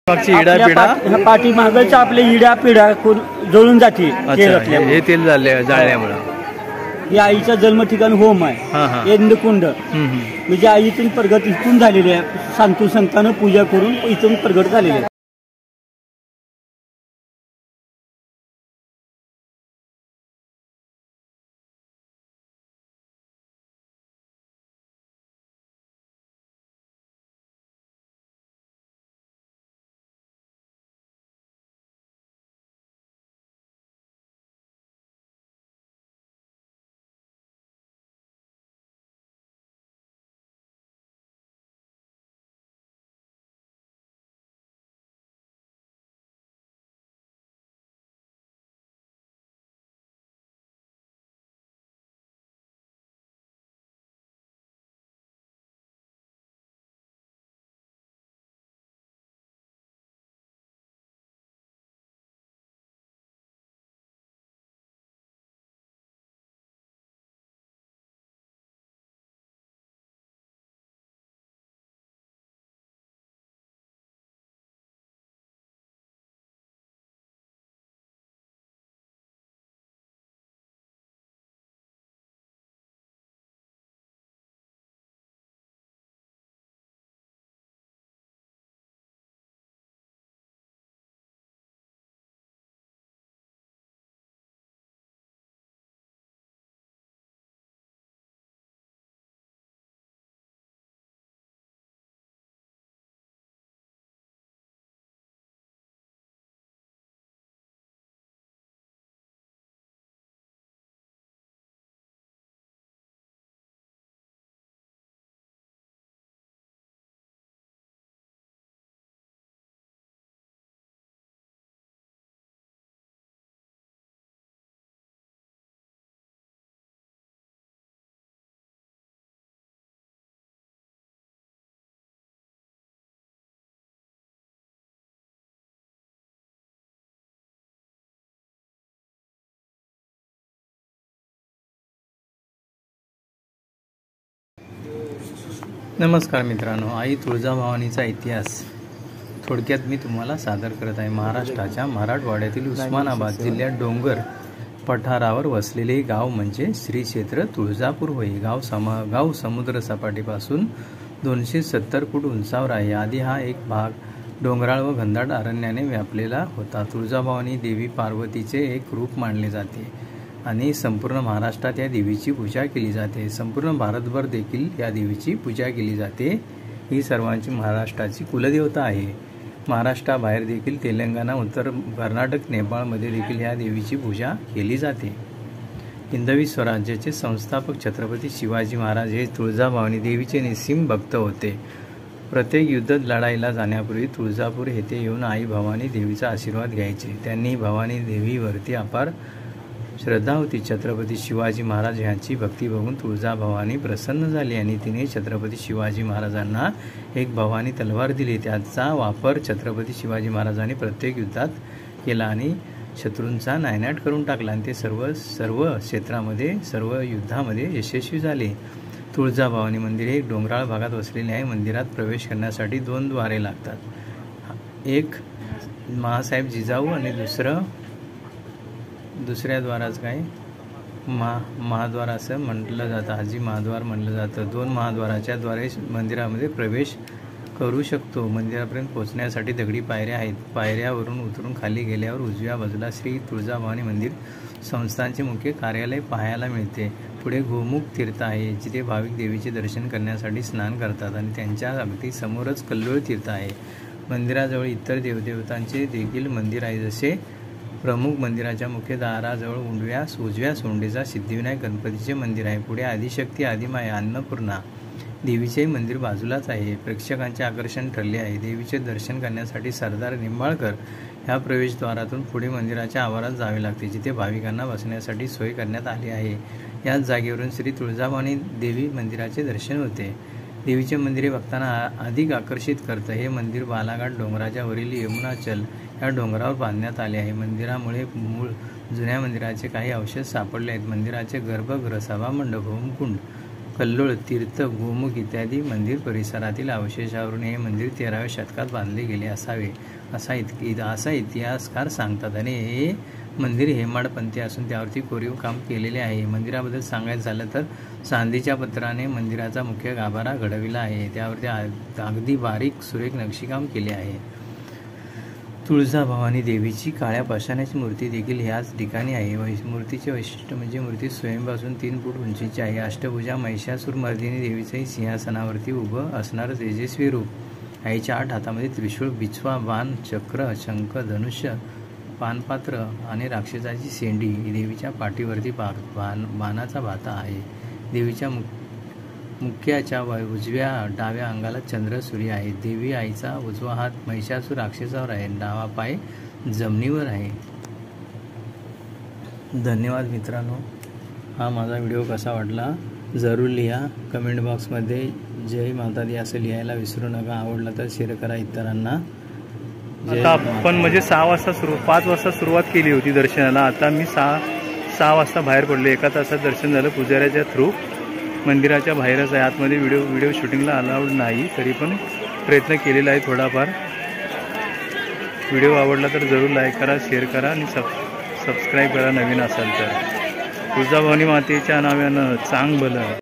पाठीमागच्या आपले इड्या पिढ्या जळून जाते हे तेल जाळल्यामुळे ही आईचा जन्म ठिकाण होम आहे इंदकुंड म्हणजे आईतून प्रगत इथून झालेली आहे। सांतू संतांना पूजा करून इथून प्रगट झालेली आहे। नमस्कार मित्रांनो, आई तुळजाभवानीचा इतिहास थोडक्यात मी तुम्हाला सादर करत आहे। महाराष्ट्राच्या मराठवाड्यातील उस्मानाबाद जिल्ह्यात डोंगर पठारावर वसलेले गाव म्हणजे श्री क्षेत्र तुळजापूर होय। गाव समुद्र सपाटीपासून 270 फूट उंचावर आहे। आधी हा एक भाग डोंगराळ व घनदाट अरण्याने व्यापलेला होता। तुळजाभवानी देवी पार्वतीचे एक रूप मानले जाते आणि संपूर्ण महाराष्ट्रात या देवीची पूजा केली जाते। संपूर्ण भारतभर देखील या देवीची पूजा केली जाते। ही सर्वांची महाराष्ट्राची कुलदेवता आहे। महाराष्ट्राबाहेर देखील तेलंगणा, उत्तर कर्नाटक, नेपाळमध्ये देखील या देवीची पूजा केली जाते। हिंदवी स्वराज्याचे संस्थापक छत्रपती शिवाजी महाराज हे तुळजाभवानी देवीचे निस्सीम भक्त होते। प्रत्येक युद्धात लढाईला जाण्यापूर्वी तुळजापूर येथे येऊन आई भवानी देवीचा आशीर्वाद घ्यायचे। त्यांनी भवानी देवीवरती अपार श्रद्धा होती। छत्रपती शिवाजी महाराज यांची भक्ती बघून तुळजाभवानी प्रसन्न झाली आणि तिने छत्रपती शिवाजी महाराजांना एक भवानी तलवार दिली। त्याचा वापर छत्रपती शिवाजी महाराजांनी प्रत्येक युद्धात केला आणि शत्रूंचा नायनाट करून टाकला आणि ते सर्व क्षेत्रामध्ये, सर्व युद्धामध्ये यशस्वी झाले। तुळजाभवानी मंदिर हे डोंगराळ भागात वसलेले आहे। मंदिरात प्रवेश करण्यासाठी 2 द्वारे लागतात। एक महासाहेब जिजाऊ आणि दुसऱ्या द्वाराच काय महाद्वार असं म्हटलं जातं, हाजी महाद्वार म्हटलं जातं। 2 महाद्वाराच्या द्वारे मंदिरामध्ये प्रवेश करू शकतो। मंदिरापर्यंत पोहोचण्यासाठी दगडी पायऱ्या आहेत। पायऱ्यावरून उतरून खाली गेल्यावर उजव्या बाजूला श्री तुळजाभवानी मंदिर संस्थानचे मुख्य कार्यालय पाहायला मिळते। पुढे गोमुख तीर्थ आहे, जिथे भाविक देवीचे दर्शन करण्यासाठी स्नान करतात आणि त्यांच्या अगदी समोरच कल्लोळ तीर्थ आहे। मंदिराजवळ इतर देवदेवतांचे देखील मंदिर आहे, जसे प्रमुख मंदिराच्या मुख्य दाराजवळ उजव्या सोंडेचा सिद्धिविनायक गणपतीचे मंदिर आहे। पुढे आदिशक्ती, आदिमाया, अन्नपूर्णा देवीचे मंदिर बाजूलाच आहे। प्रेक्षकांचे आकर्षण ठरले आहे। देवीचे दर्शन करण्यासाठी सरदार निंबाळकर ह्या प्रवेशद्वारातून पुढे मंदिराच्या आवारात जावे लागते, जिथे भाविकांना बसण्यासाठी सोय करण्यात आली आहे। याच जागेवरून श्री तुळजाभवानी देवी मंदिराचे दर्शन होते। देवीचे मंदिर हे भक्तांना अधिक आकर्षित करतं। हे मंदिर बालाघाट डोंगराच्या वरील यमुनाचल या डोंगरावर बांधण्यात आले आहे। मंदिरामुळे मूळ जुन्या मंदिराचे काही अवशेष सापडले आहेत। मंदिराचे गर्भगृह, सभामंडप, होमकुंड, कल्लोळ, तीर्थ, गोमुख इत्यादी मंदिर परिसरातील अवशेषावरून हे मंदिर 13व्या शतकात बांधले गेले असावे असा इतिहासकार सांगतात. आणि हे मंदिर हेमाडपंथी असून त्यावरती कोरीव काम केलेले आहे. मंदिराबद्दल सांगायचं झालं तर चांदीच्या पत्राने मंदिराचा मुख्य गाभारा घडविला आहे. त्यावरती अगदी बारीक सुरेख नक्षीकाम केले आहे. तुळजाभवानी देवीची काळ्या पाषाणाची मूर्ती देखील ह्याच ठिकाणी आहे. मूर्तीचे वैशिष्ट्य म्हणजे मूर्ती स्वयंपासून 3 फूट उंचीची आहे. अष्टभुजा महिषासुरमर्दिनी देवीचंही सिंहासनावरती उभं असणारं तेजस्वी रूप. आईच्या 8 हातामध्ये त्रिशूळ, बिछवा, बाण, चक्र, शंख, धनुष्य, पानपात्र आणि राक्षसाची शेंडी. देवीच्या पाठीवरती बाणाचा भाता आहे. देवीच्या मुख्याच्या उजव्या डाव्या अंगाला चंद्र सूर्य आहे. देवी आईचा उजवा हात महिषासूर राक्षसावर आहे. डावा पाय जमिनीवर आहे. धन्यवाद मित्रांनो. हा माझा व्हिडिओ कसा वाटला जरूर लिहा. कमेंट बॉक्समध्ये जय माता दी असं लिहायला विसरू नका. आवडला तर शेअर करा इतरांना. आता आपण म्हणजे 5 वाजता सुरुवात केली होती दर्शनाला. आता मी 6 वाजता बाहेर पडलो. 1 तासात दर्शन झालं पुजाऱ्याच्या थ्रू. मंदिराच्या बाहेरच आहे. आतमध्ये व्हिडिओ शूटिंगला अलाउड नाही, तरी पण प्रयत्न केलेला आहे थोडाफार. व्हिडिओ आवडला तर जरूर लाईक करा, शेअर करा आणि सबस्क्राईब करा नवीन असाल तर. तुळजाभवानी मातेच्या नावानं चांग भलं.